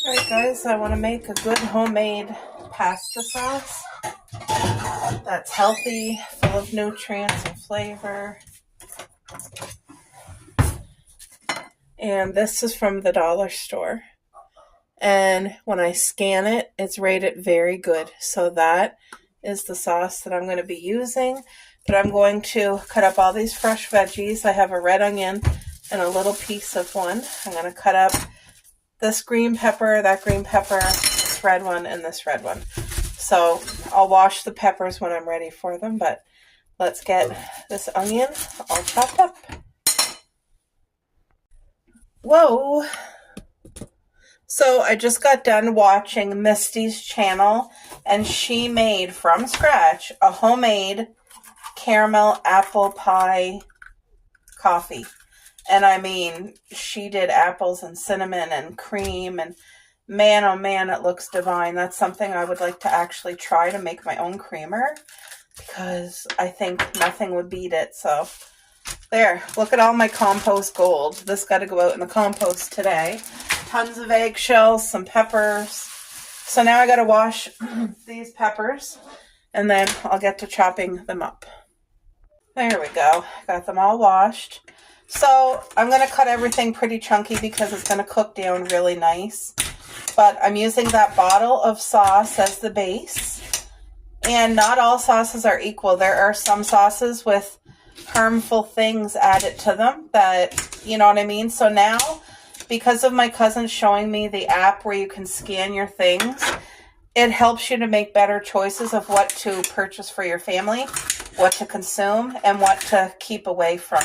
Alright guys, I want to make a good homemade pasta sauce that's healthy, full of nutrients and flavor. And this is from the dollar store. And when I scan it, it's rated very good. So that is the sauce that I'm going to be using. But I'm going to cut up all these fresh veggies. I have a red onion and a little piece of one. I'm going to cut up this green pepper, that green pepper, this red one, and this red one. So I'll wash the peppers when I'm ready for them, but let's get this onion all chopped up. Whoa! So I just got done watching Misty's channel, and she made from scratch a homemade caramel apple pie coffee. And I mean, she did apples and cinnamon and cream, and man, oh man, it looks divine. That's something I would like to actually try to make my own creamer, because I think nothing would beat it. So there, look at all my compost gold. This got to go out in the compost today. Tons of eggshells, some peppers. So now I got to wash these peppers, and then I'll get to chopping them up. There we go. Got them all washed. So I'm going to cut everything pretty chunky because it's going to cook down really nice. But I'm using that bottle of sauce as the base. And not all sauces are equal. There are some sauces with harmful things added to them that, you know what I mean? So now, because of my cousin showing me the app where you can scan your things, it helps you to make better choices of what to purchase for your family, what to consume, and what to keep away from.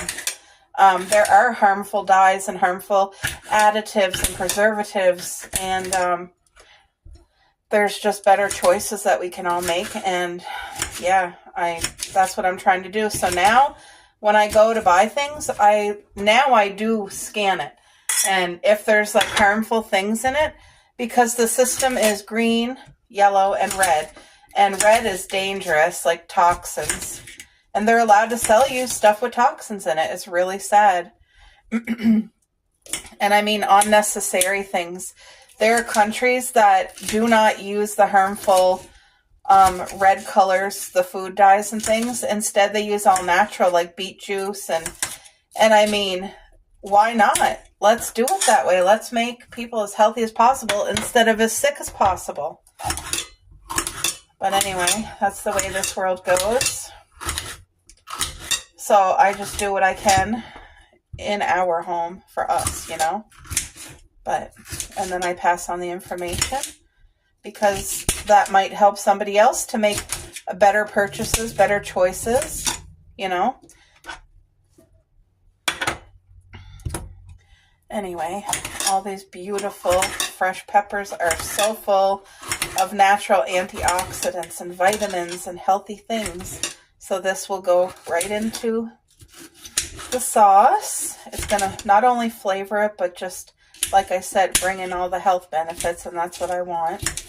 There are harmful dyes and harmful additives and preservatives, and there's just better choices that we can all make. And yeah, that's what I'm trying to do. So now when I go to buy things, I do scan it. And if there's like harmful things in it, because the system is green, yellow, and red is dangerous, like toxins. And they're allowed to sell you stuff with toxins in it. It's really sad. And I mean unnecessary things. There are countries that do not use the harmful red colors, the food dyes and things. Instead, they use all natural, like beet juice. And I mean, why not? Let's do it that way. Let's make people as healthy as possible instead of as sick as possible. But anyway, that's the way this world goes. So I just do what I can in our home for us, you know. And then I pass on the information because that might help somebody else to make better purchases, better choices, you know. Anyway, all these beautiful fresh peppers are so full of natural antioxidants and vitamins and healthy things. So this will go right into the sauce. It's going to not only flavor it, but just, like I said, bring in all the health benefits, and that's what I want.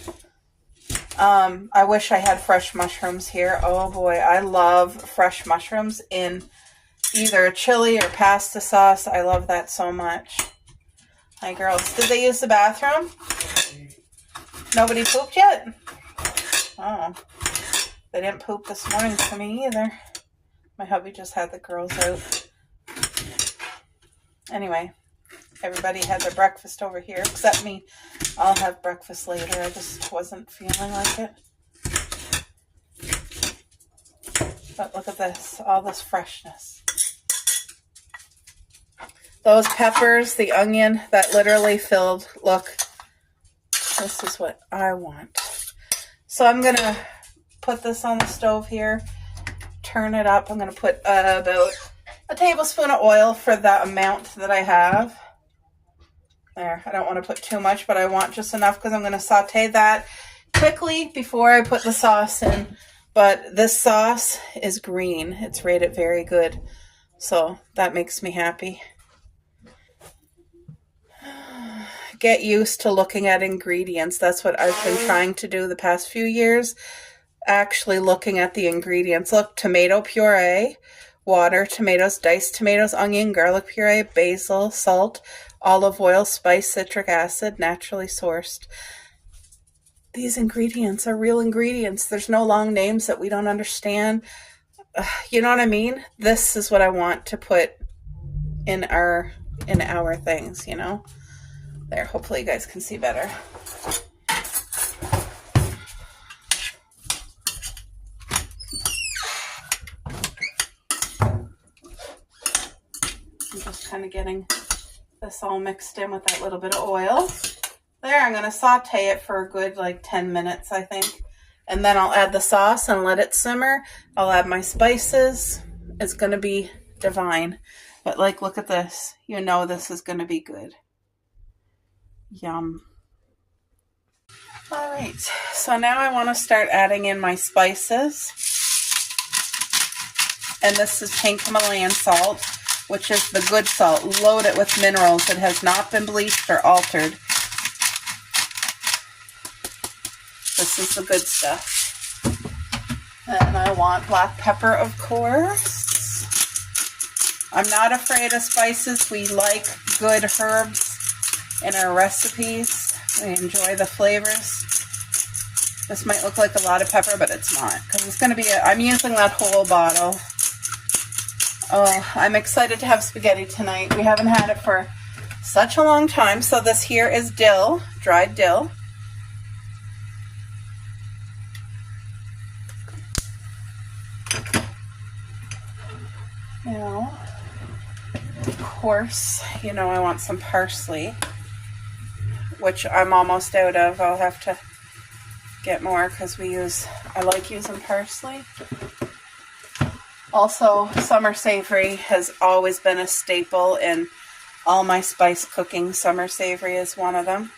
I wish I had fresh mushrooms here. Oh boy, I love fresh mushrooms in either a chili or pasta sauce. I love that so much. Hi girls, did they use the bathroom? Nobody pooped yet? Oh. They didn't poop this morning for me either. My hubby just had the girls out. Anyway, everybody had their breakfast over here, except me. I'll have breakfast later. I just wasn't feeling like it. But look at this, all this freshness. Those peppers, the onion, that literally filled, look, this is what I want. So I'm going to put this on the stove here, turn it up. I'm going to put about a tablespoon of oil for the amount that I have. There, I don't want to put too much, but I want just enough because I'm going to saute that quickly before I put the sauce in. But this sauce is green. It's rated very good. So that makes me happy. Get used to looking at ingredients. That's what I've been trying to do the past few years. Actually looking at the ingredients. Look, tomato puree, water, tomatoes, diced tomatoes, onion, garlic puree, basil, salt, olive oil, spice, citric acid, naturally sourced. These ingredients are real ingredients. There's no long names that we don't understand. You know what I mean? This is what I want to put in our things, you know? There, hopefully you guys can see better. I'm just kind of getting this all mixed in with that little bit of oil. There, I'm going to saute it for a good like 10 minutes, I think. And then I'll add the sauce and let it simmer. I'll add my spices. It's going to be divine. But like, look at this. You know this is going to be good. Yum. All right, so now I want to start adding in my spices. And this is pink Himalayan salt, which is the good salt, loaded with minerals. It has not been bleached or altered. This is the good stuff. And I want black pepper, of course. I'm not afraid of spices. We like good herbs in our recipes. We enjoy the flavors. This might look like a lot of pepper, but it's not. Because it's going to be, I'm using that whole bottle. Oh, I'm excited to have spaghetti tonight. We haven't had it for such a long time. So this here is dill, dried dill. Now, of course, you know I want some parsley, which I'm almost out of. I'll have to get more because I like using parsley. Also, summer savory has always been a staple in all my spice cooking. Summer savory is one of them.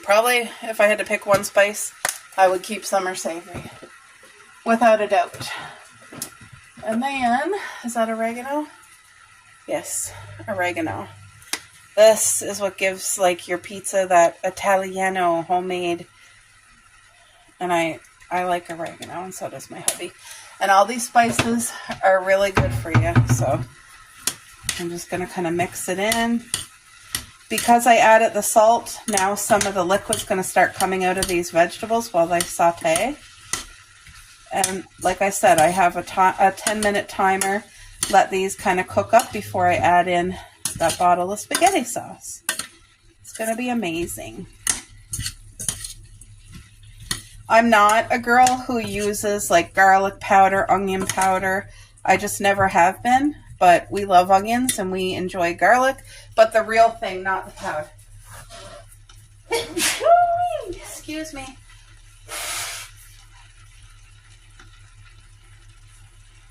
Probably, if I had to pick one spice, I would keep summer savory, without a doubt. And then, is that oregano? Yes, oregano. This is what gives like your pizza that Italiano homemade. And I like oregano, and so does my hubby. And all these spices are really good for you. So I'm just going to kind of mix it in. Because I added the salt, now some of the liquid's going to start coming out of these vegetables while they saute. And like I said, I have a 10-minute timer. Let these kind of cook up before I add in that bottle of spaghetti sauce. It's going to be amazing. I'm not a girl who uses like garlic powder, onion powder. I just never have been. But we love onions and we enjoy garlic. But the real thing, not the powder. Excuse me.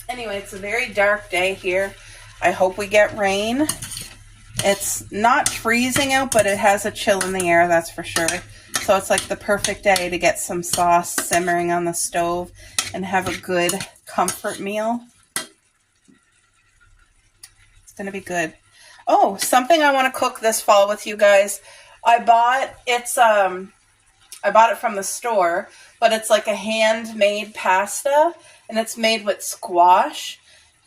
Anyway, it's a very dark day here. I hope we get rain. It's not freezing out, but it has a chill in the air, that's for sure. So it's like the perfect day to get some sauce simmering on the stove and have a good comfort meal. It's going to be good. Oh, something I want to cook this fall with you guys. I bought it from the store, but it's like a handmade pasta. And it's made with squash.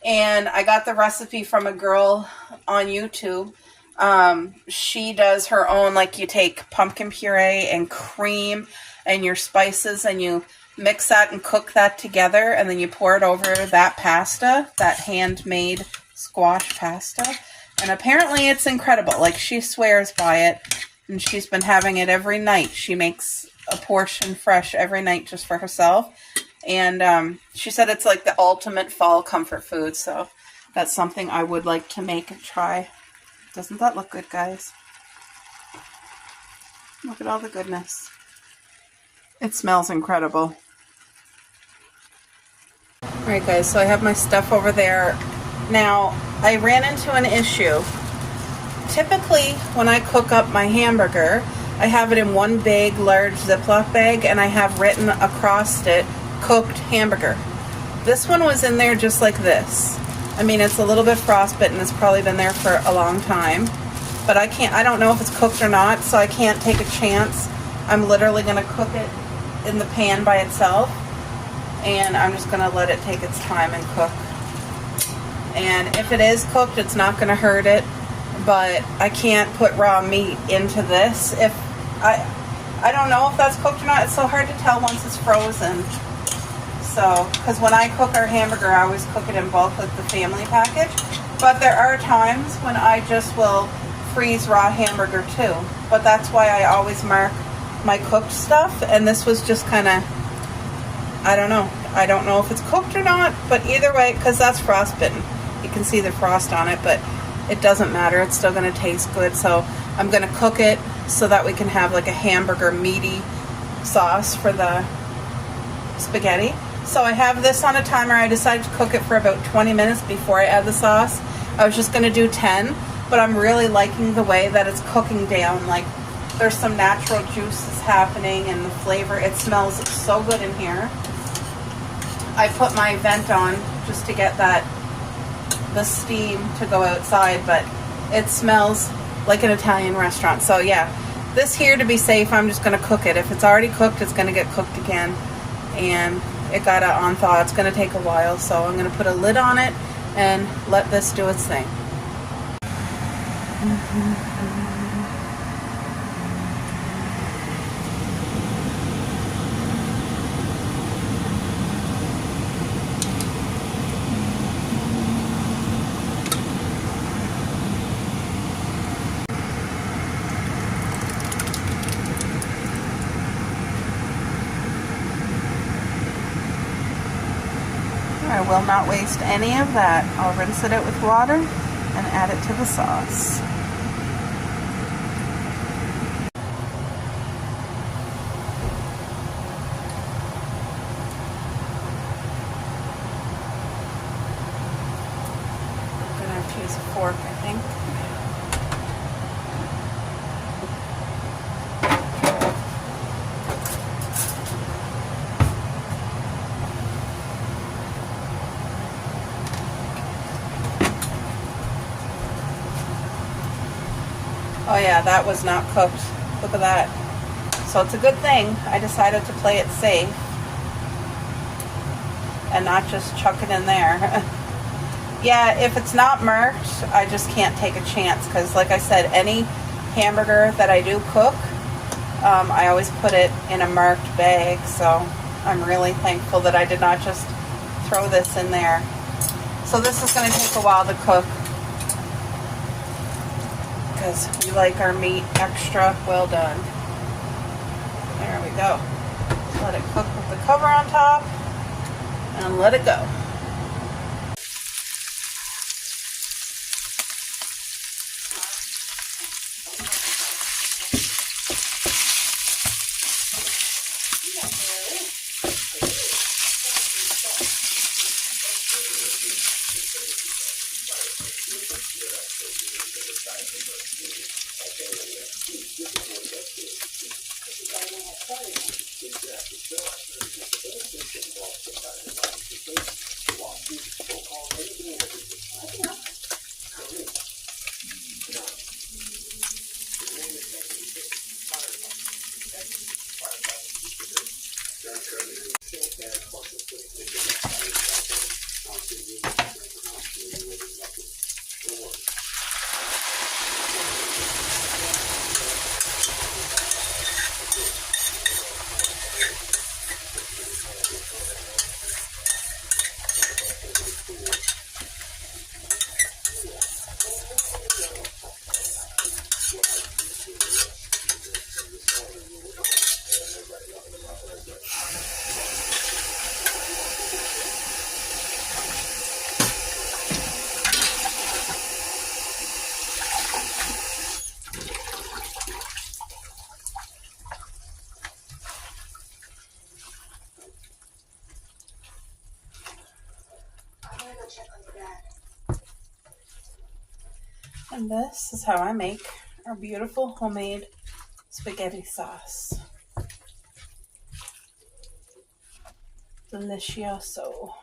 And I got the recipe from a girl on YouTube. She does her own, like you take pumpkin puree and cream and your spices and you mix that and cook that together. And then you pour it over that pasta, that handmade squash pasta. And apparently it's incredible. Like she swears by it. And she's been having it every night. She makes a portion fresh every night just for herself. And she said it's like the ultimate fall comfort food. So that's something I would like to make and try. Doesn't that look good, guys? Look at all the goodness. It smells incredible. Alright guys, so I have my stuff over there. Now, I ran into an issue. Typically, when I cook up my hamburger, I have it in one big, large Ziploc bag, and I have written across it, cooked hamburger. This one was in there just like this. I mean, it's a little bit frostbitten. It's probably been there for a long time. But I don't know if it's cooked or not, so I can't take a chance. I'm literally going to cook it in the pan by itself. And I'm just going to let it take its time and cook. And if it is cooked, it's not going to hurt it. But I can't put raw meat into this. If I don't know if that's cooked or not. It's so hard to tell once it's frozen. So, because when I cook our hamburger, I always cook it in bulk with the family package. But there are times when I just will freeze raw hamburger too. But that's why I always mark my cooked stuff. And this was just kind of, I don't know. I don't know if it's cooked or not. But either way, because that's frostbitten. You can see the frost on it, but it doesn't matter. It's still going to taste good. So I'm going to cook it so that we can have like a hamburger meaty sauce for the spaghetti. So I have this on a timer. I decided to cook it for about 20 minutes before I add the sauce. I was just going to do 10, but I'm really liking the way that it's cooking down. Like there's some natural juices happening and the flavor. It smells so good in here. I put my vent on just to get the steam to go outside, but it smells like an Italian restaurant. So yeah, this here, to be safe, I'm just going to cook it. If it's already cooked, it's going to get cooked again. And it got on thaw. It's going to take a while, so I'm going to put a lid on it and let this do its thing. I will not waste any of that. I'll rinse it out with water and add it to the sauce. I'm gonna have to use a fork, I think. Oh yeah, that was not cooked. Look at that. So it's a good thing I decided to play it safe and not just chuck it in there. Yeah, if it's not marked, I just can't take a chance because, like I said, any hamburger that I do cook, I always put it in a marked bag. So I'm really thankful that I did not just throw this in there. So this is going to take a while to cook, because we like our meat extra well done. There we go. Let it cook with the cover on top and let it go. And this is how I make our beautiful homemade spaghetti sauce. Delicioso.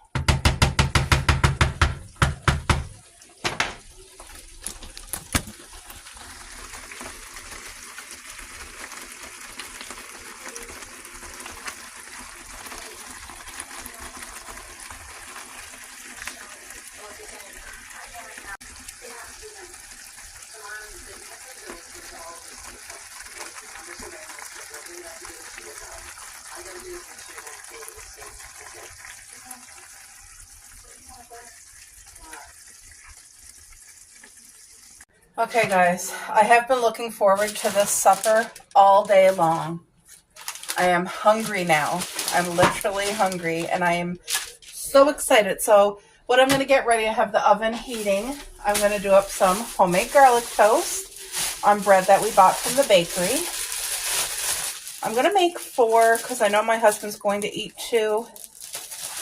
Okay guys, I have been looking forward to this supper all day long. I am hungry now. I'm literally hungry and I am so excited. So what I'm going to get ready, I have the oven heating. I'm going to do up some homemade garlic toast on bread that we bought from the bakery. I'm going to make 4 because I know my husband's going to eat 2.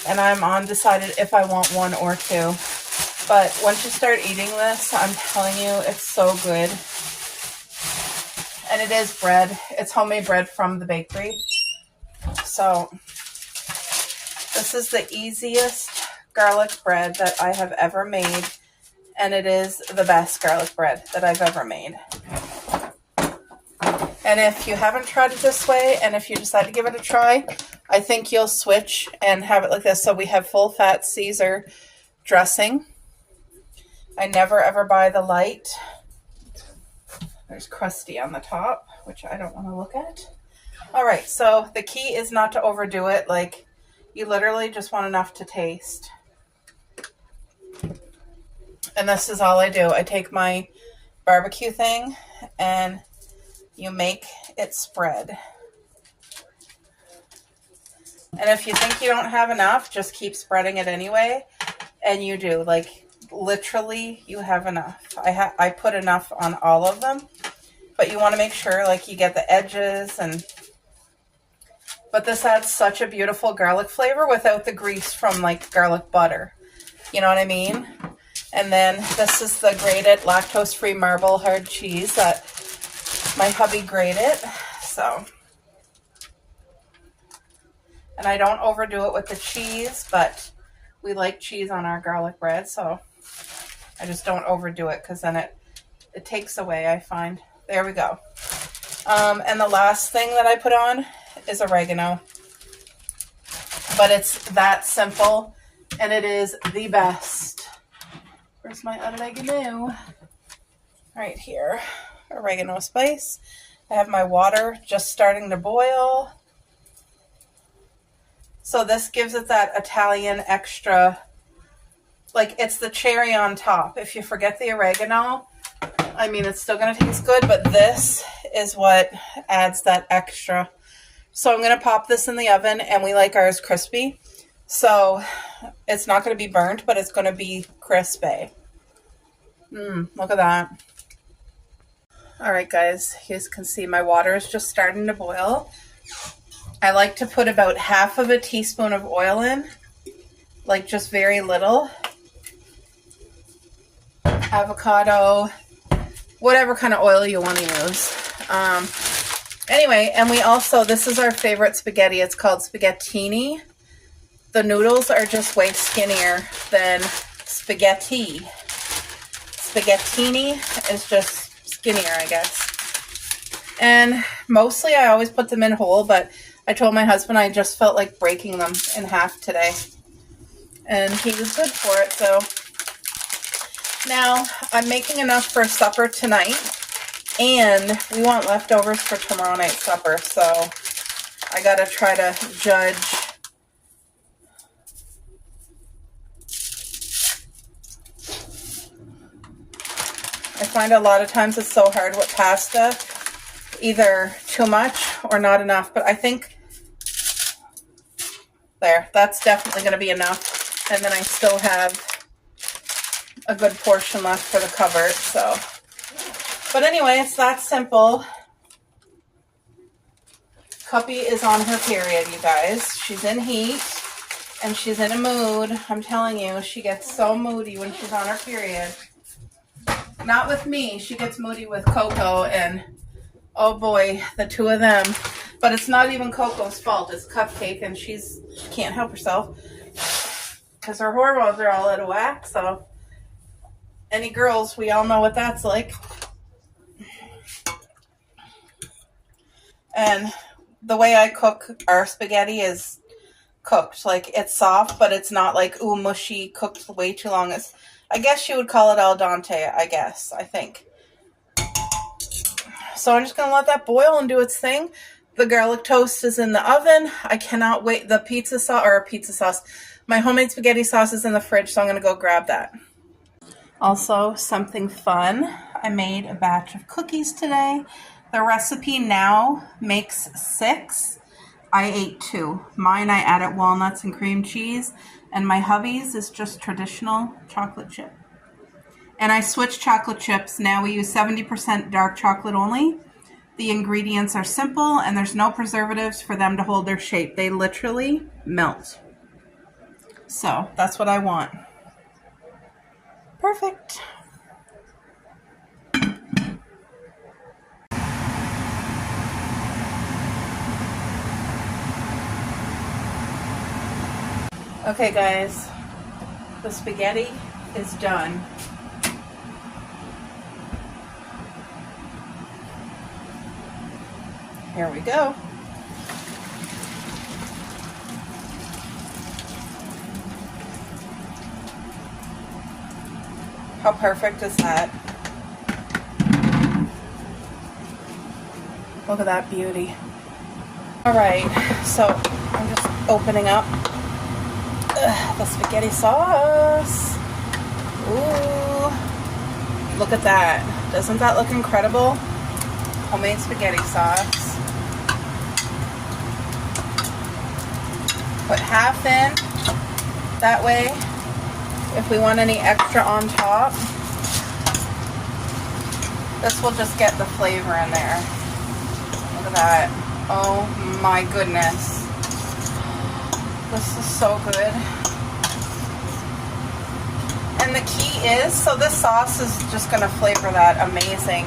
And I'm undecided if I want 1 or 2. But once you start eating this, I'm telling you, it's so good. And it is bread. It's homemade bread from the bakery. So this is the easiest garlic bread that I have ever made. And it is the best garlic bread that I've ever made. And if you haven't tried it this way, and if you decide to give it a try, I think you'll switch and have it like this. So we have full fat Caesar dressing. I never ever buy the light. There's crusty on the top, which I don't want to look at. All right, so the key is not to overdo it. Like, you literally just want enough to taste. And this is all I do. I take my barbecue thing and you make it spread. And if you think you don't have enough, just keep spreading it anyway. And you do. Like, literally, you have enough. I put enough on all of them. But you want to make sure, like, you get the edges. But this adds such a beautiful garlic flavor without the grease from, like, garlic butter. You know what I mean? And then this is the grated lactose-free marble hard cheese that my hubby grated. So, and I don't overdo it with the cheese, but we like cheese on our garlic bread, so I just don't overdo it because then it takes away, I find. There we go. And the last thing that I put on is oregano. But it's that simple, and it is the best. Where's my oregano? Right here. Oregano spice. I have my water just starting to boil. So this gives it that Italian extra, like it's the cherry on top. If you forget the oregano, I mean, it's still going to taste good, but this is what adds that extra. So I'm going to pop this in the oven, and we like ours crispy. So it's not going to be burnt, but it's going to be crispy. Look at that. All right, guys, you can see my water is just starting to boil. I like to put about half of a teaspoon of oil in, like just very little. Avocado, whatever kind of oil you want to use. Anyway, and we also, this is our favorite spaghetti. It's called spaghettini. The noodles are just way skinnier than spaghetti. Spaghettini is just skinnier, I guess. And mostly I always put them in whole, but I told my husband I just felt like breaking them in half today. And he was good for it, so. Now, I'm making enough for supper tonight, and we want leftovers for tomorrow night's supper, so I gotta try to judge. I find a lot of times it's so hard with pasta, either too much or not enough, but I think there, that's definitely going to be enough, and then I still have a good portion left for the cupboard, so. But anyway, it's that simple. Cuppy is on her period, you guys. She's in heat, and she's in a mood. I'm telling you, she gets so moody when she's on her period. Not with me. She gets moody with Coco, and oh boy, the two of them. But it's not even Coco's fault. It's Cupcake, and she can't help herself because her hormones are all out of whack, so. Any girls, we all know what that's like. And the way I cook our spaghetti is cooked. Like, it's soft, but it's not like, ooh, mushy, cooked way too long. I guess you would call it al dente, I guess, I think. So I'm just going to let that boil and do its thing. The garlic toast is in the oven. I cannot wait. The pizza sauce, my homemade spaghetti sauce is in the fridge, so I'm going to go grab that. Also, something fun. I made a batch of cookies today. The recipe now makes 6. I ate 2. Mine, I added walnuts and cream cheese, and my hubby's is just traditional chocolate chip. And I switched chocolate chips. Now we use 70% dark chocolate only. The ingredients are simple, and there's no preservatives for them to hold their shape. They literally melt. So that's what I want. Perfect. Okay, guys, the spaghetti is done. Here we go. How perfect is that? Look at that beauty. All right, so I'm just opening up the spaghetti sauce. Ooh, look at that. Doesn't that look incredible? Homemade spaghetti sauce. Put half in. That way, if we want any extra on top, this will just get the flavor in there. Look at that. Oh my goodness. This is so good. And the key is, so this sauce is just going to flavor that amazing.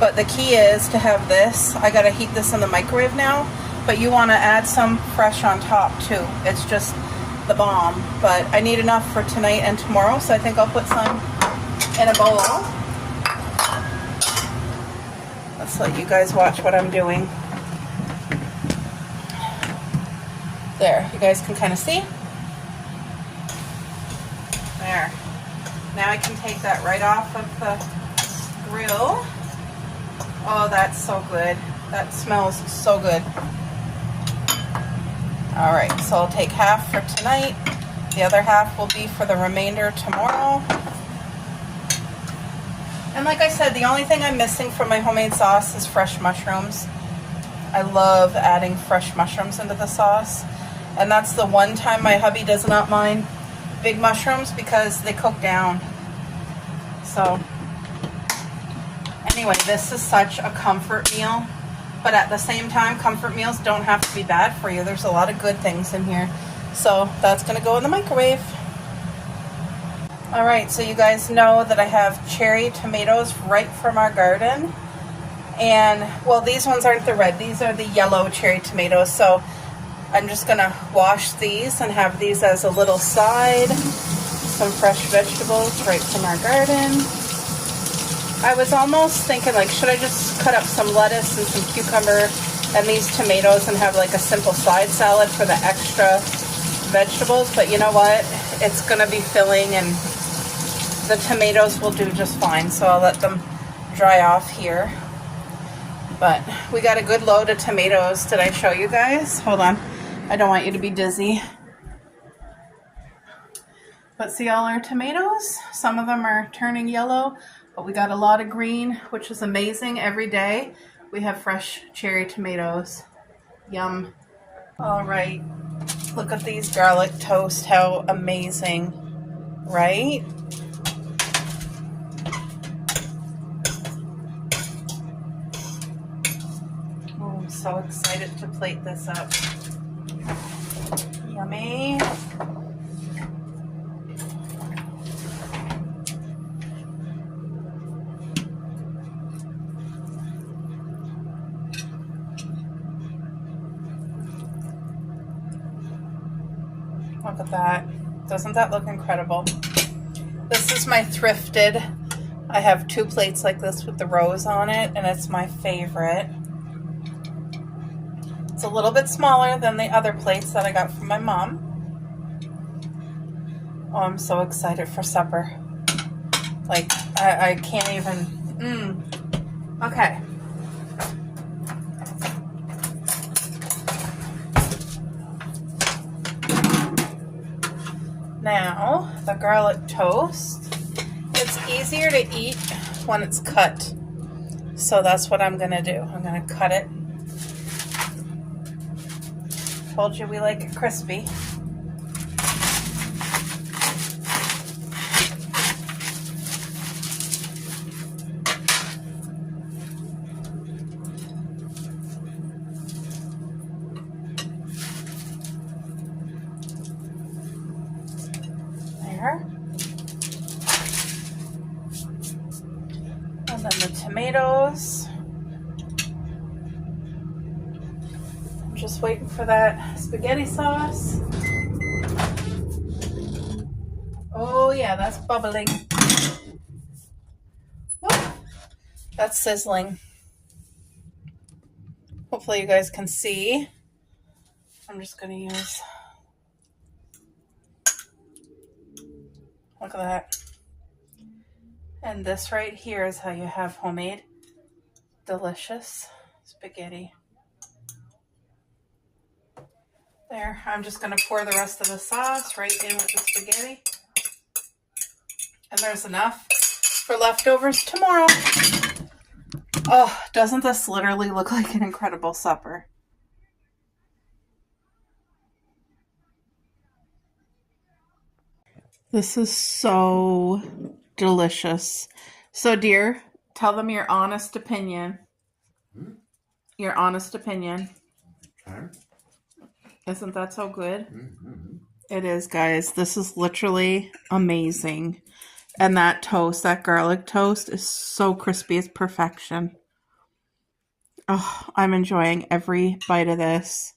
But the key is to have this. I got to heat this in the microwave now. But you want to add some fresh on top too. It's just the bomb. But I need enough for tonight and tomorrow, so I think I'll put some in a bowl. Let's let you guys watch what I'm doing. There, you guys can kind of see. There. Now I can take that right off of the grill. Oh, that's so good. That smells so good. All right, so I'll take half for tonight. The other half will be for the remainder tomorrow. And like I said, the only thing I'm missing from my homemade sauce is fresh mushrooms. I love adding fresh mushrooms into the sauce. And that's the one time my hubby does not mind big mushrooms because they cook down. So anyway, this is such a comfort meal. But at the same time, comfort meals don't have to be bad for you. There's a lot of good things in here. So that's going to go in the microwave. All right, so you guys know that I have cherry tomatoes right from our garden. And, well, these ones aren't the red. These are the yellow cherry tomatoes. So I'm just going to wash these and have these as a little side. Some fresh vegetables right from our garden. I was almost thinking, like, should I just cut up some lettuce and some cucumber and these tomatoes and have like a simple side salad for the extra vegetables? But you know what? It's going to be filling and the tomatoes will do just fine. So I'll let them dry off here. But we got a good load of tomatoes. Did I show you guys? Hold on. I don't want you to be dizzy. But see all our tomatoes? Some of them are turning yellow, but we got a lot of green, which is amazing. Every day we have fresh cherry tomatoes. Yum. All right. Look at these garlic toast. How amazing, right? Oh, I'm so excited to plate this up. Yummy. Look at that. Doesn't that look incredible? This is my thrifted. I have 2 plates like this with the rose on it, and it's my favorite. It's a little bit smaller than the other plates that I got from my mom. Oh, I'm so excited for supper. Like, I can't even... Okay. the garlic toast. It's easier to eat when it's cut. So that's what I'm going to do. I'm going to cut it. Told you we like it crispy. There. And then the tomatoes. I'm just waiting for that spaghetti sauce. Oh yeah, that's bubbling. Whoop. That's sizzling. Hopefully you guys can see. I'm just going to use, look at that. And this right here is how you have homemade delicious spaghetti. There, I'm just going to pour the rest of the sauce right in with the spaghetti. And there's enough for leftovers tomorrow. Oh, doesn't this literally look like an incredible supper? This is so delicious. So, dear, tell them your honest opinion. Your honest opinion. Okay. Isn't that so good? It is, guys. This is literally amazing. And that toast, that garlic toast, is so crispy. It's perfection. Oh, I'm enjoying every bite of this.